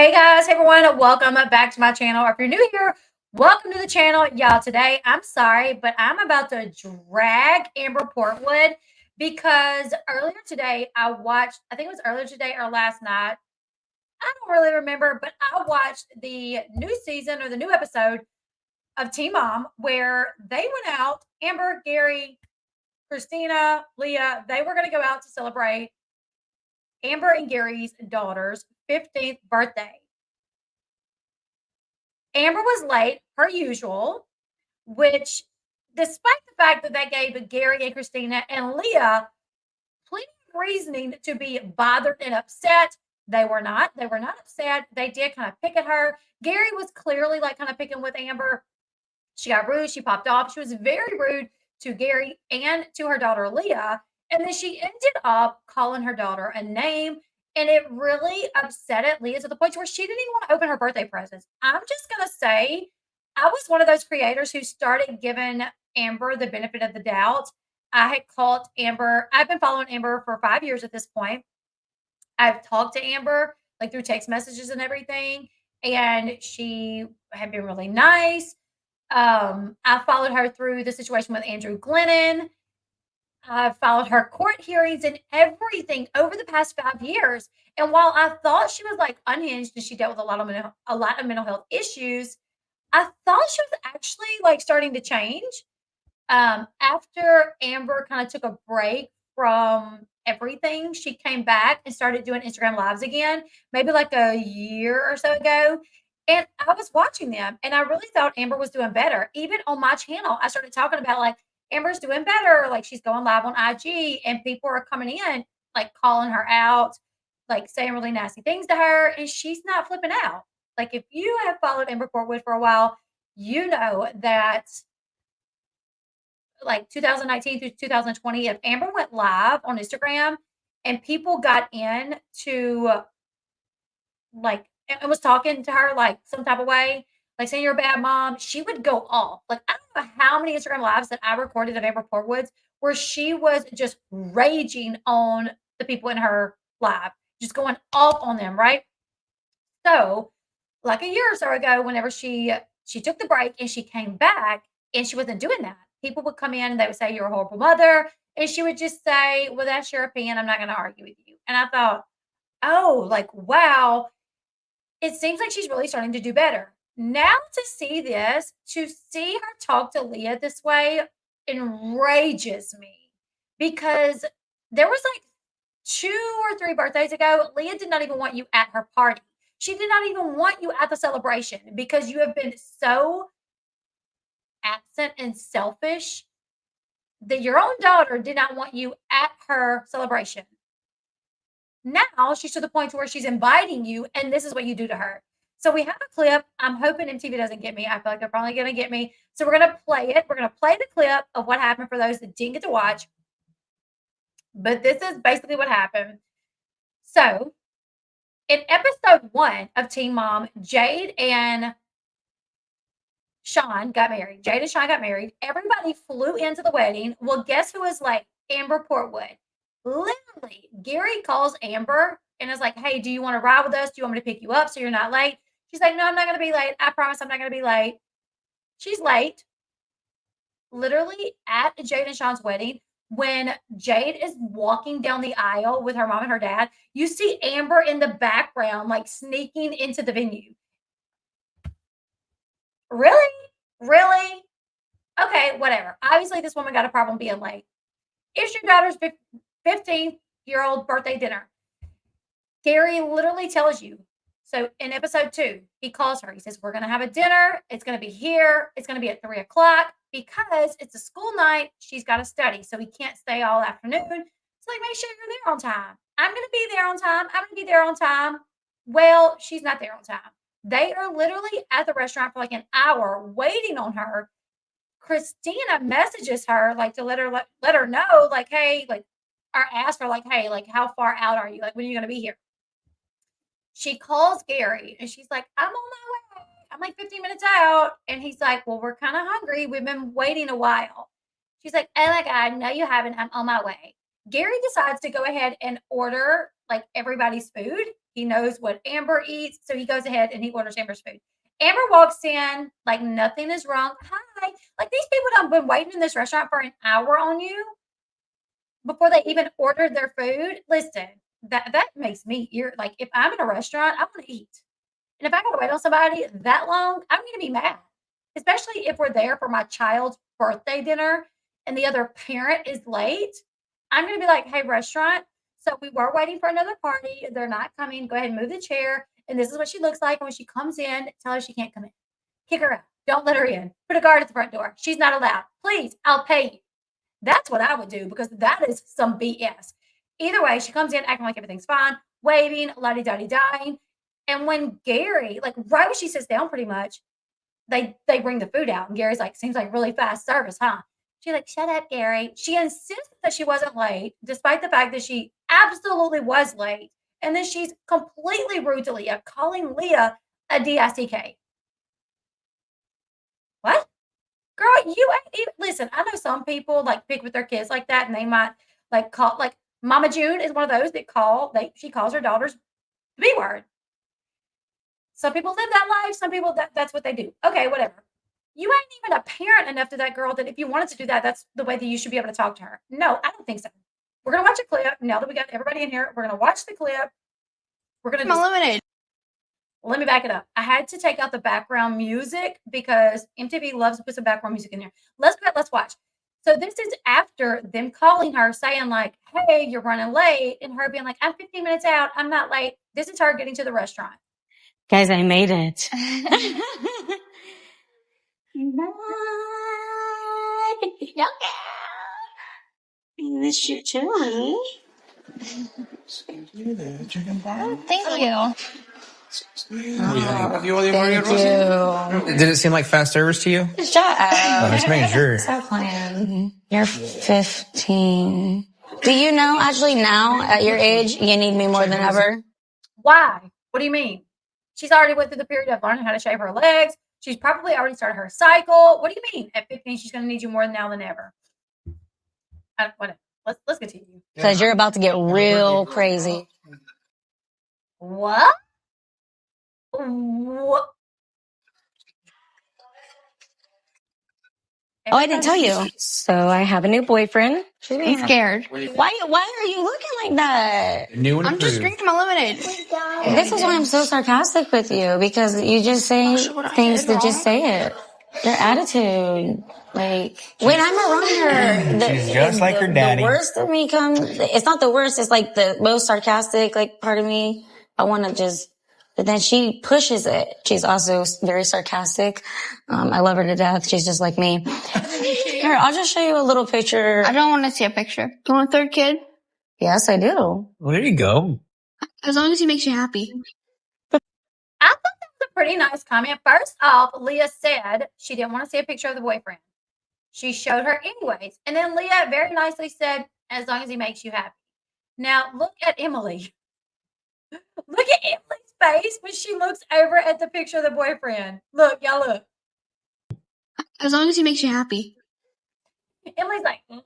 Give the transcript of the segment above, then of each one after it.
Hey guys, hey everyone, welcome back to my channel. If you're new here, welcome to the channel. Y'all, today, I'm sorry, but I'm about to drag Amber Portwood because earlier today I watched, I think it was earlier today or last night. I don't really remember, but I watched the new season or the new episode of Teen Mom where they went out, Amber, Gary, Christina, Leah, they were going to go out to celebrate Amber and Gary's daughter's 15th birthday. Amber was late, per usual, which, despite the fact that they gave Gary and Christina and Leah plenty of reasoning to be bothered and upset, they were not. They were not upset. They did kind of pick at her. Gary was clearly like kind of picking with Amber. She got rude. She popped off. She was very rude to Gary and to her daughter Leah. And then she ended up calling her daughter a name. And it really upset Leah to the point where she didn't even want to open her birthday presents. I'm just going to say, I was one of those creators who started giving Amber the benefit of the doubt. I had called Amber. I've been following Amber for 5 years at this point. I've talked to Amber like through text messages and everything. And she had been really nice. I followed her through the situation with Andrew Glennon. I've followed her court hearings and everything over the past 5 years. And while I thought she was like unhinged and she dealt with a lot of mental health issues, I thought she was actually like starting to change. After Amber kind of took a break from everything, she came back and started doing Instagram lives again, maybe like a year or so ago. And I was watching them and I really thought Amber was doing better. Even on my channel, I started talking about like Amber's doing better. Like she's going live on IG and people are coming in, like calling her out, like saying really nasty things to her. And she's not flipping out. Like if you have followed Amber Portwood for a while, you know that like 2019 through 2020, if Amber went live on Instagram and people got in to like and was talking to her like some type of way, like saying you're a bad mom, she would go off. Like I don't know how many Instagram lives that I recorded of Amber Portwoods where she was just raging on the people in her live, just going off on them, right? So, like a year or so ago, whenever she took the break and she came back and she wasn't doing that. People would come in and they would say, "You're a horrible mother." And she would just say, "Well, that's your opinion. I'm not going to argue with you." And I thought, oh, like, wow, it seems like she's really starting to do better. Now to see this, to see her talk to Leah this way enrages me because there was like 2 or 3 birthdays ago, Leah did not even want you at her party. She did not even want you at the celebration because you have been so absent and selfish that your own daughter did not want you at her celebration. Now she's to the point to where she's inviting you, and this is what you do to her. So we have a clip. I'm hoping MTV doesn't get me. I feel like they're probably going to get me. So we're going to play it. We're going to play the clip of what happened for those that didn't get to watch. But this is basically what happened. So in episode 1 of Teen Mom, Jade and Sean got married. Jade and Sean got married. Everybody flew into the wedding. Well, guess who was like Amber Portwood? Literally, Gary calls Amber and is like, "Hey, do you want to ride with us? Do you want me to pick you up so you're not late?" She's like, "No, I'm not going to be late. I promise I'm not going to be late." She's late. Literally at Jade and Sean's wedding, when Jade is walking down the aisle with her mom and her dad, you see Amber in the background, like sneaking into the venue. Really? Really? Okay, whatever. Obviously, this woman got a problem being late. It's your daughter's 15-year-old birthday dinner. Gary literally tells you. So in episode 2, he calls her. He says, "We're going to have a dinner. It's going to be here. It's going to be at 3 o'clock because it's a school night. She's got to study. So he can't stay all afternoon. It's like, make sure you're there on time. I'm going to be there on time. I'm going to be there on time." Well, she's not there on time. They are literally at the restaurant for like an hour waiting on her. Christina messages her like to let her know, like, "Hey," like, or ask her, like, "Hey, like, how far out are you? Like, when are you going to be here?" She calls Gary and she's like, "I'm on my way. I'm like 15 minutes out." And he's like, "Well, we're kind of hungry. We've been waiting a while." She's like, "Oh my God, no, you haven't. I'm on my way." Gary decides to go ahead and order like everybody's food. He knows what Amber eats, so he goes ahead and he orders Amber's food. Amber walks in like nothing is wrong. Hi. Like these people have been waiting in this restaurant for an hour on you before they even ordered their food. Listen, that makes me like if I'm in a restaurant, I want to eat. And if I gotta wait on somebody that long, I'm gonna be mad. Especially if we're there for my child's birthday dinner and the other parent is late. I'm gonna be like, hey, restaurant. So we were waiting for another party. They're not coming. Go ahead and move the chair. And this is what she looks like. And when she comes in, tell her she can't come in. Kick her out. Don't let her in. Put a guard at the front door. She's not allowed. Please, I'll pay you. That's what I would do because that is some BS. Either way, she comes in acting like everything's fine, waving, la-di-da-di dying. And when Gary, like right when she sits down pretty much, they bring the food out. And Gary's like, seems like really fast service, huh? She's like, shut up, Gary. She insisted that she wasn't late, despite the fact that she absolutely was late. And then she's completely rude to Leah, calling Leah a DICK. What? Girl, you ain't even listen. I know some people like pick with their kids like that, and they might like call like Mama June is one of those that she calls her daughters the B word. Some people live that life. Some people that's what they do. Okay, whatever. You ain't even a parent enough to that girl that if you wanted to do that, that's the way that you should be able to talk to her. No, I don't think so. We're gonna watch a clip now that we got everybody in here. We're gonna watch the clip. We're gonna eliminate. Let me back it up. I had to take out the background music because MTV loves to put some background music in there. Let's watch. So this is after them calling her saying like, hey, you're running late. And her being like, I'm 15 minutes out. I'm not late. This is her getting to the restaurant. Guys, I made it. I miss you too, honey. Thank you. Thank you. Did it seem like fast service to you? Shut up. Just making sure. Stop playing. You're 15. Do you know, actually now, at your age, you need me more than ever? Why? What do you mean? She's already went through the period of learning how to shave her legs. She's probably already started her cycle. What do you mean? At 15, she's going to need you more now than ever. Whatever. Let's continue. Because you're about to get real crazy. What? What? Oh, I didn't tell you. So I have a new boyfriend. I'm scared. Why are you looking like that? New and I'm just drinking my lemonade. This is why I'm so sarcastic with you, because you just say things to just say it. Your attitude. Like, when I'm around her, she's just like her daddy. The worst of me comes, it's not the worst, it's like the most sarcastic, like, part of me. I want to just, but then she pushes it. She's also very sarcastic. I love her to death. She's just like me. Here, I'll just show you a little picture. I don't want to see a picture. Do you want a third kid? Yes, I do. Well, there you go. As long as he makes you happy. I thought that was a pretty nice comment. First off, Leah said she didn't want to see a picture of the boyfriend. She showed her anyways. And then Leah very nicely said, as long as he makes you happy. Now, look at Emily. Look at Emily's face when she looks over at the picture of the boyfriend. Look, y'all look. As long as he makes you happy. Emily's like, What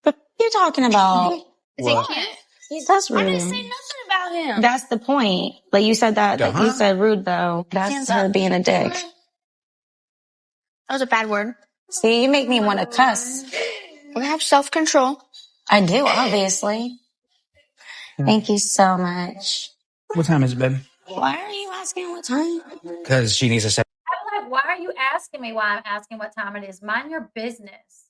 are you talking about? That's rude. I didn't say nothing about him. That's the point. Like you said that you said rude though. That's her being a dick. That was a bad word. See, you make me want to cuss. We have self-control. I do, obviously. Thank you so much. What time is it, baby? Why are you asking what time? Because she needs to set I'm like, why are you asking me why I'm asking what time it is? Mind your business.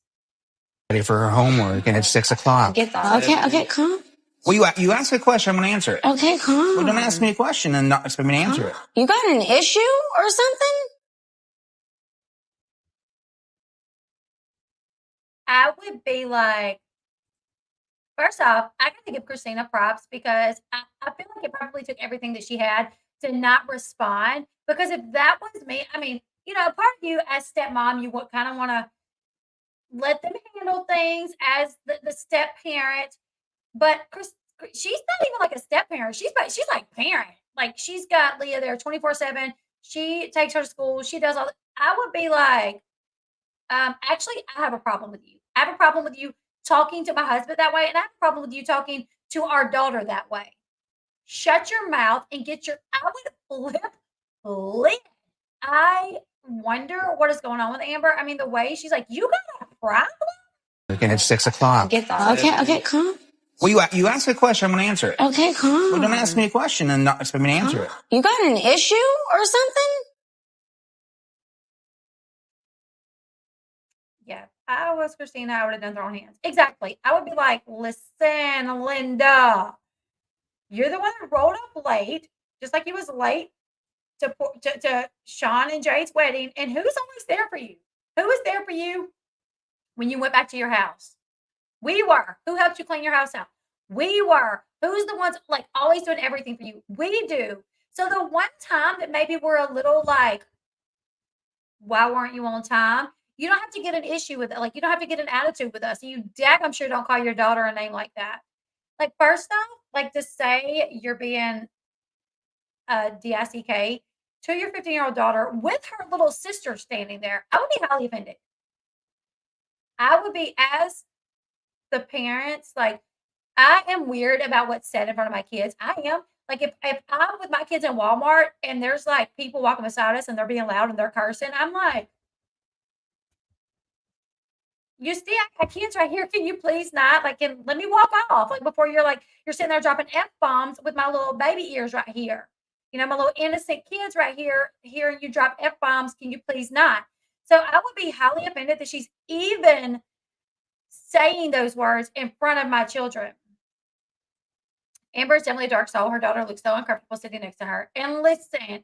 ready for her homework, and it's 6 o'clock. Get that. Okay, calm. Well, you ask a question, I'm going to answer it. Okay, calm. Well, don't ask me a question and not expect me to answer it. You got an issue or something? I would be like, first off, I got to give Christina props because I feel like it probably took everything that she had to not respond. Because if that was me, I mean, you know, part of you as stepmom, you would kind of want to let them handle things as the step parent. But she's not even like a step parent. She's like parent. Like she's got Leah there 24/7. She takes her to school. She does all. I would be like, actually, I have a problem with you. I have a problem with you talking to my husband that way, and I have a problem with you talking to our daughter that way. shut your mouth and get your, I would flip lid. I wonder what is going on with Amber. I mean, the way she's like, you got a problem? And it's 6 o'clock. Get that. Okay, calm. Well, you ask a question, I'm going to answer it. Okay, calm. Well, don't ask me a question and not expect me to answer it. You got an issue or something? Yeah, if I was Christina, I would have done thrown hands. Exactly. I would be like, listen, Linda, you're the one that rolled up late, just like he was late to Sean and Jade's wedding. And who's always there for you? Who was there for you when you went back to your house? We were. Who helped you clean your house out? We were. Who's the ones like always doing everything for you? We do. So the one time that maybe we're a little like, why weren't you on time? You don't have to get an issue with it. Like, you don't have to get an attitude with us. You I'm sure don't call your daughter a name like that. Like, first off, like to say you're being DICK to your 15-year-old daughter with her little sister standing there, I would be highly offended. I would be, as the parents, like, I am weird about what's said in front of my kids. I am. Like, if I'm with my kids in Walmart and there's like people walking beside us and they're being loud and they're cursing, I'm like, you see, I got kids right here. Can you please not? Like, let me walk off. Like, before you're sitting there dropping F-bombs with my little baby ears right here. You know, my little innocent kids right here, hearing you drop F-bombs. Can you please not? So I would be highly offended that she's even saying those words in front of my children. Amber is definitely a dark soul. Her daughter looks so uncomfortable sitting next to her. And listen,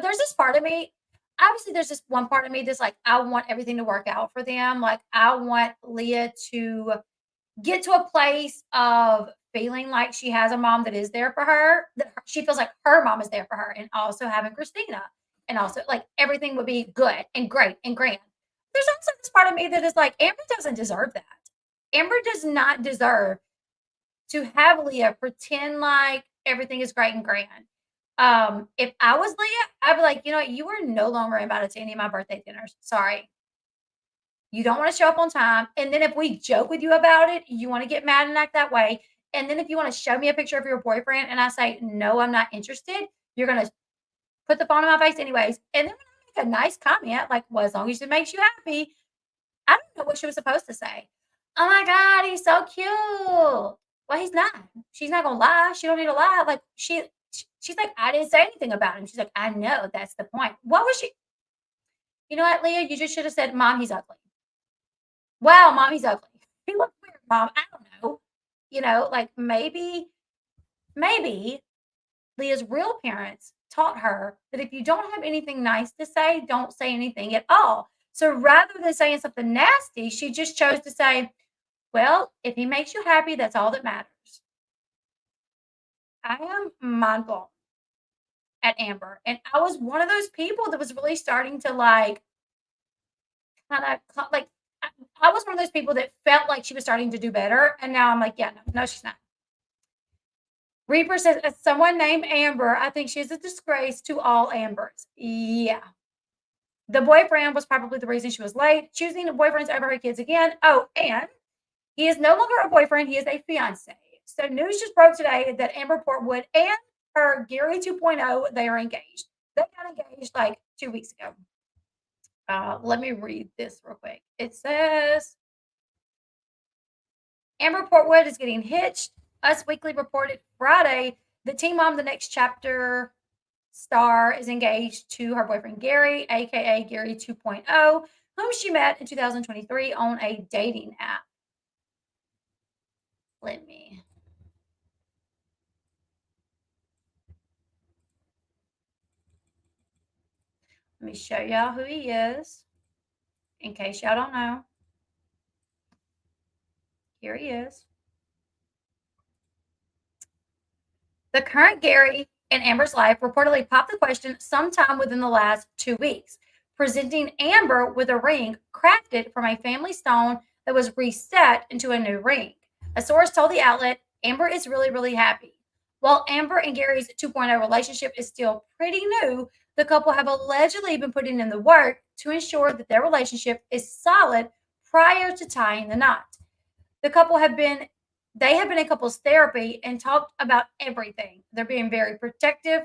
there's this part of me, obviously there's this one part of me that's like, I want everything to work out for them. Like, I want Leah to get to a place of feeling like she has a mom that is there for her, that she feels like her mom is there for her, and also having Christina, and also like everything would be good and great and grand. There's also this part of me that is like, Amber doesn't deserve that. Amber does not deserve to have Leah pretend like everything is great and grand. If I was Leah, I'd be like, you know what? You are no longer invited to any of my birthday dinners. Sorry. You don't want to show up on time. And then if we joke with you about it, you want to get mad and act that way. And then if you want to show me a picture of your boyfriend and I say, no, I'm not interested, you're going to put the phone in my face anyways. And then when I make a nice comment, like, well, as long as it makes you happy, I don't know what she was supposed to say. Oh my God, he's so cute. Well, he's not. She's not gonna lie. She don't need to lie. Like, she's like, I didn't say anything about him. She's like, I know, that's the point. What was she? You know what, Leah? You just should have said, Mom, he's ugly. Wow, Mom, he's ugly. He looks weird, Mom. I don't know. You know, like maybe Leah's real parents taught her that if you don't have anything nice to say, don't say anything at all. So rather than saying something nasty, she just chose to say, well, if he makes you happy, that's all that matters. I am mind blown at Amber. And I was one of those people that was really starting to like, kind of like, I was one of those people that felt like she was starting to do better. And now I'm like, yeah, no, she's not. Reaper says, as someone named Amber, I think she's a disgrace to all Ambers. Yeah. The boyfriend was probably the reason she was late. Choosing boyfriends over her kids again. Oh, and he is no longer a boyfriend. He is a fiance. So news just broke today that Amber Portwood and her Gary 2.0, they are engaged. They got engaged like 2 weeks ago. Let me read this real quick. It says, Amber Portwood is getting hitched. Us Weekly reported Friday that Teen Mom, the Next Chapter star, is engaged to her boyfriend Gary, aka Gary 2.0, whom she met in 2023 on a dating app. Let me show y'all who he is, in case y'all don't know. Here he is. The current Gary in Amber's life reportedly popped the question sometime within the last 2 weeks, presenting Amber with a ring crafted from a family stone that was reset into a new ring. A source told the outlet, Amber is really, really happy. While Amber and Gary's 2.0 relationship is still pretty new, the couple have allegedly been putting in the work to ensure that their relationship is solid prior to tying the knot. The couple have been They have been in couples therapy and talked about everything. They're being very protective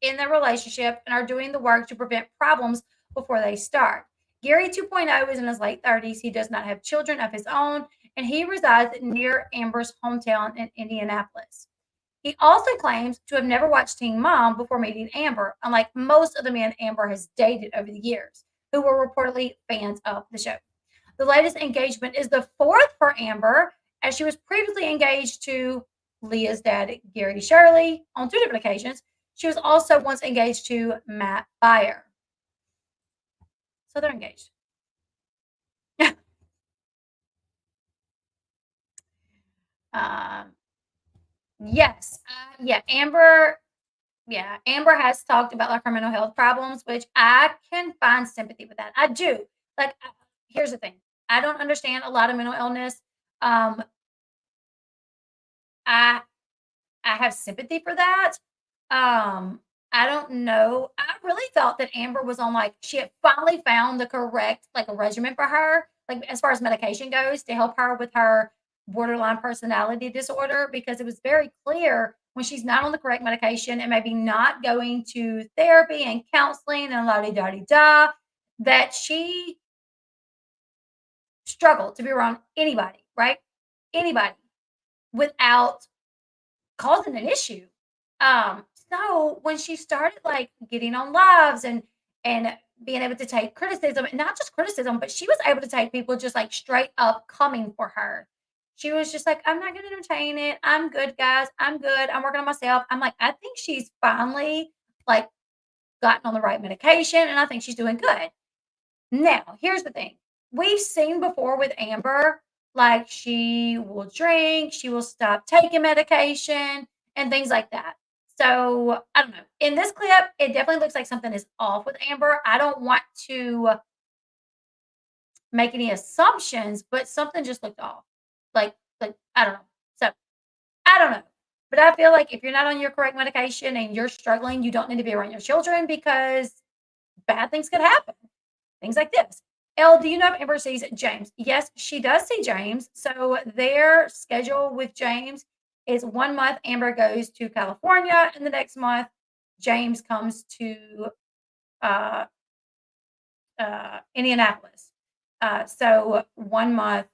in their relationship and are doing the work to prevent problems before they start. Gary 2.0 is in his late 30s. He does not have children of his own, and he resides near Amber's hometown in Indianapolis. He also claims to have never watched Teen Mom before meeting Amber, unlike most of the men Amber has dated over the years, who were reportedly fans of the show. The latest engagement is the fourth for Amber, as she was previously engaged to Leah's dad, Gary Shirley, on 2 different occasions. She was also once engaged to Matt Beyer. So they're engaged. um, yes. Amber. Yeah, Amber has talked about like her mental health problems, which I can find sympathy with that. I do. Like, here's the thing: I don't understand a lot of mental illness. Um, I I have sympathy for that. Um, I don't know. I really thought that Amber was on like she had finally found the correct like a regimen for her, like as far as medication goes, to help her with her borderline personality disorder, because it was very clear when she's not on the correct medication and maybe not going to therapy and counseling and la di da di da, that she struggled to be around anybody, right? Anybody without causing an issue. So when she started like getting on lives and being able to take criticism, and not just criticism, but she was able to take people just like straight up coming for her. She was just like, I'm not gonna entertain it. I'm good, guys. I'm good. I'm working on myself. I'm like, I think she's finally like gotten on the right medication and I think she's doing good. Now, here's the thing. We've seen before with Amber, like she will drink, she will stop taking medication and things like that. So, I don't know. In this clip, it definitely looks like something is off with Amber. I don't want to make any assumptions, but something just looked off. Like I don't know. So, I don't know. But I feel like if you're not on your correct medication and you're struggling, you don't need to be around your children because bad things could happen. Things like this. Elle, do you know if Amber sees James? Yes, she does see James. So their schedule with James is 1 month Amber goes to California, and the next month James comes to uh, Indianapolis. So 1 month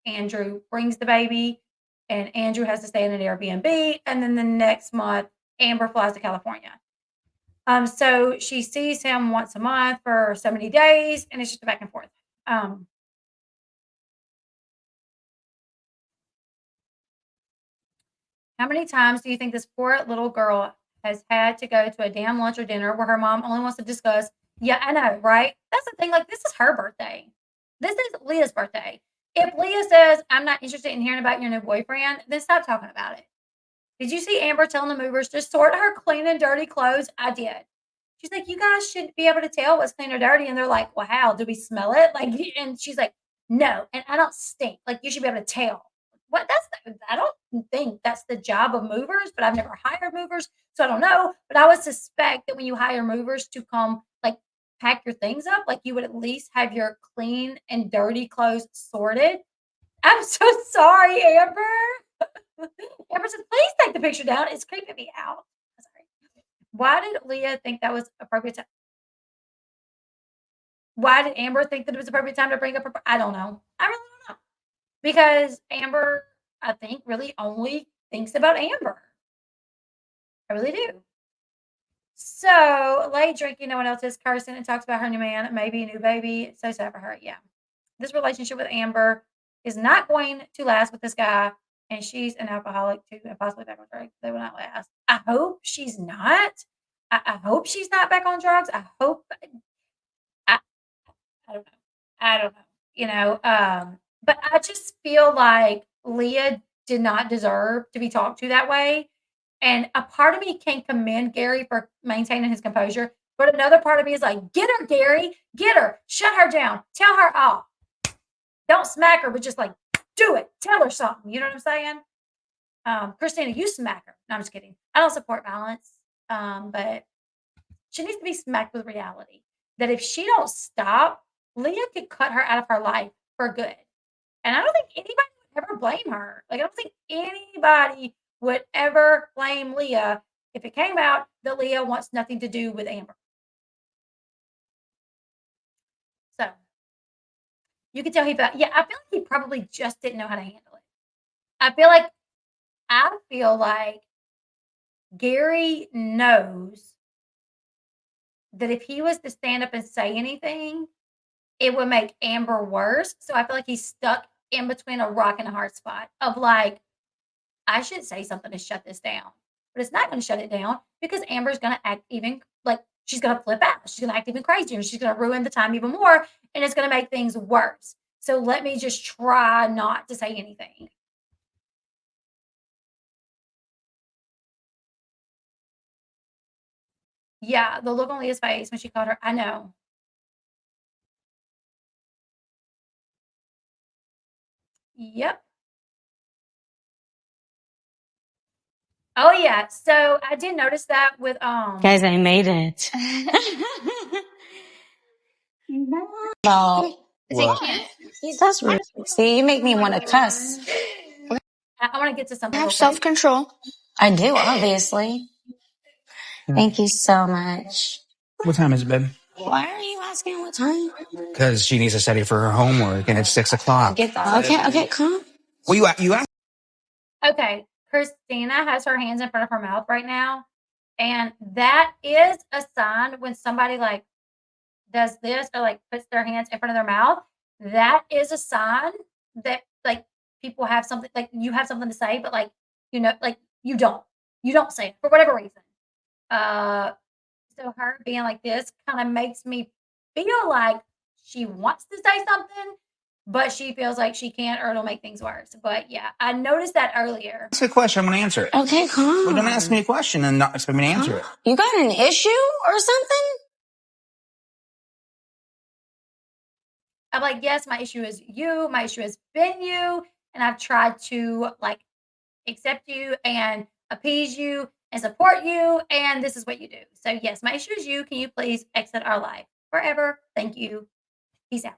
Andrew brings the baby, and Andrew has to stay in an Airbnb, and then the next month Amber flies to California. So she sees him once a month for 70 days, and it's just a back and forth. Um, how many times do you think this poor little girl has had to go to a damn lunch or dinner where her mom only wants to discuss? Yeah, I know, right? That's the thing. Like, this is her birthday. This is Leah's birthday. If Leah says, I'm not interested in hearing about your new boyfriend, then stop talking about it. Did you see Amber telling the movers to sort her clean and dirty clothes? I did. She's like, you guys should be able to tell what's clean or dirty. And they're like, well, how? Do we smell it? Like, and she's like, no, and I don't stink. Like, you should be able to tell. What? I don't think that's the job of movers, but I've never hired movers, so I don't know. But I would suspect that when you hire movers to come, like, pack your things up, like, you would at least have your clean and dirty clothes sorted. I'm so sorry, Amber. Amber says, please take the picture down. It's creeping me out. Sorry. Why did Leah think that was appropriate time? Why did Amber think that it was appropriate time to bring up her? I don't know. I really don't know. Because Amber, I think, really only thinks about Amber. I really do. So, late drinking, no one else is cursing and talks about her new man, maybe a new baby. So sad for her. Yeah. This relationship with Amber is not going to last with this guy, and she's an alcoholic too, and possibly back on drugs. They will not last. I hope she's not. I hope she's not back on drugs. I hope. I, I don't know. I don't know. But I just feel like Leah did not deserve to be talked to that way. And a part of me can commend Gary for maintaining his composure, but another part of me is like, get her, Gary, get her, shut her down, tell her off. Don't smack her, but just like do it. Tell her something. You know what I'm saying? Christina, you smack her. No, I'm just kidding. I don't support violence. But she needs to be smacked with reality. That if she don't stop, Leah could cut her out of her life for good. And I don't think anybody would ever blame her. Like, I don't think anybody would ever blame Leah if it came out that Leah wants nothing to do with Amber. So you can tell I feel like he probably just didn't know how to handle it. I feel like Gary knows that if he was to stand up and say anything, it would make Amber worse. So I feel like he's stuck in between a rock and a hard spot of like, I should say something to shut this down. But it's not going to shut it down because Amber's going to act even like she's going to flip out. She's going to act even crazier. She's going to ruin the time even more. And it's going to make things worse. So let me just try not to say anything. Yeah, the look on Leah's face when she called her, I know. Yep. Oh yeah. So I did notice that with Guys, I made it. No. What? That's rude. See, you make me want to cuss. I want to get to something real Have quick. self-control. I do, obviously. Yeah. Thank you so much. What time is it, babe? Why are you asking what time? Because she needs to study for her homework, and it's 6 o'clock. Get that. Okay, calm. Well, you asked. Okay, Christina has her hands in front of her mouth right now, and that is a sign when somebody like does this or like puts their hands in front of their mouth. That is a sign that like people have something like you have something to say, but like like you don't say it for whatever reason. So her being like this kind of makes me feel like she wants to say something, but she feels like she can't or it'll make things worse. But yeah, I noticed that earlier. Ask me a question. I'm going to answer it. Okay, calm. Well, don't ask me a question and not expect me to answer it. You got an issue or something? I'm like, yes, my issue is you. My issue has been you. And I've tried to like accept you and appease you and support you. And this is what you do. So yes, my issue is you. Can you please exit our life forever? Thank you. Peace out.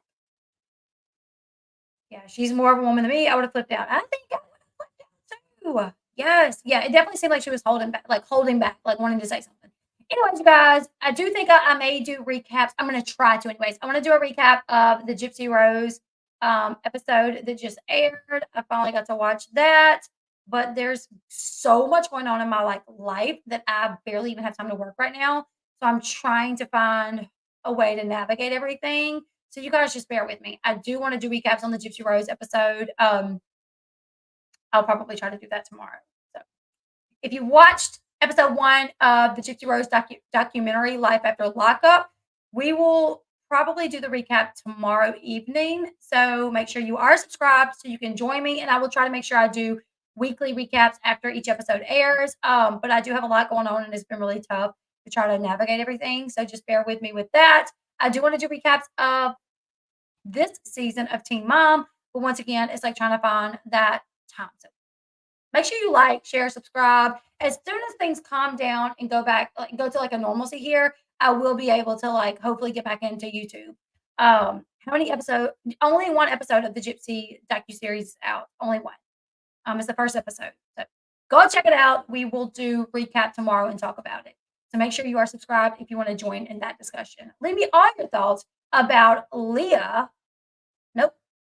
Yeah, she's more of a woman than me. I would have flipped out. I think I would have flipped out too. Yes. Yeah, it definitely seemed like she was holding back, like wanting to say something. Anyways, you guys, I do think I may do recaps. I'm going to try to anyways. I want to do a recap of the Gypsy Rose episode that just aired. I finally got to watch that. But there's so much going on in my life that I barely even have time to work right now. So I'm trying to find a way to navigate everything. So you guys just bear with me. I do want to do recaps on the Gypsy Rose episode. I'll probably try to do that tomorrow. So if you watched episode 1 of the Gypsy Rose documentary, Life After Lockup, we will probably do the recap tomorrow evening. So make sure you are subscribed so you can join me. And I will try to make sure I do weekly recaps after each episode airs. But I do have a lot going on and it's been really tough to try to navigate everything. So just bear with me with that. I do want to do recaps of this season of Teen Mom. But once again, it's like trying to find that time. So make sure you like, share, subscribe. As soon as things calm down and go to like a normalcy here, I will be able to hopefully get back into YouTube. How many episodes? Only one episode of the Gypsy docuseries is out. Only one. It's the first episode. So go check it out. We will do recap tomorrow and talk about it. So make sure you are subscribed if you want to join in that discussion. Leave me all your thoughts about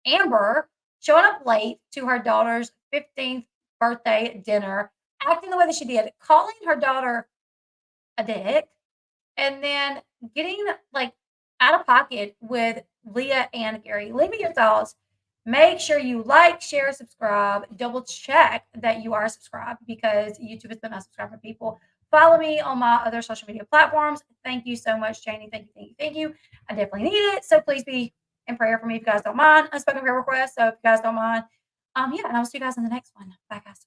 Amber showing up late to her daughter's 15th birthday dinner, acting the way that she did, calling her daughter a dick, and then getting out of pocket with Leah and Gary. Leave me your thoughts. Make sure you like, share, subscribe. Double check that you are subscribed because YouTube has been unsubscribing people. Follow me on my other social media platforms. Thank you so much, Janie. Thank you. I definitely need it. So please be in prayer for me if you guys don't mind. Unspoken prayer request. So if you guys don't mind. And I'll see you guys in the next one. Bye, guys.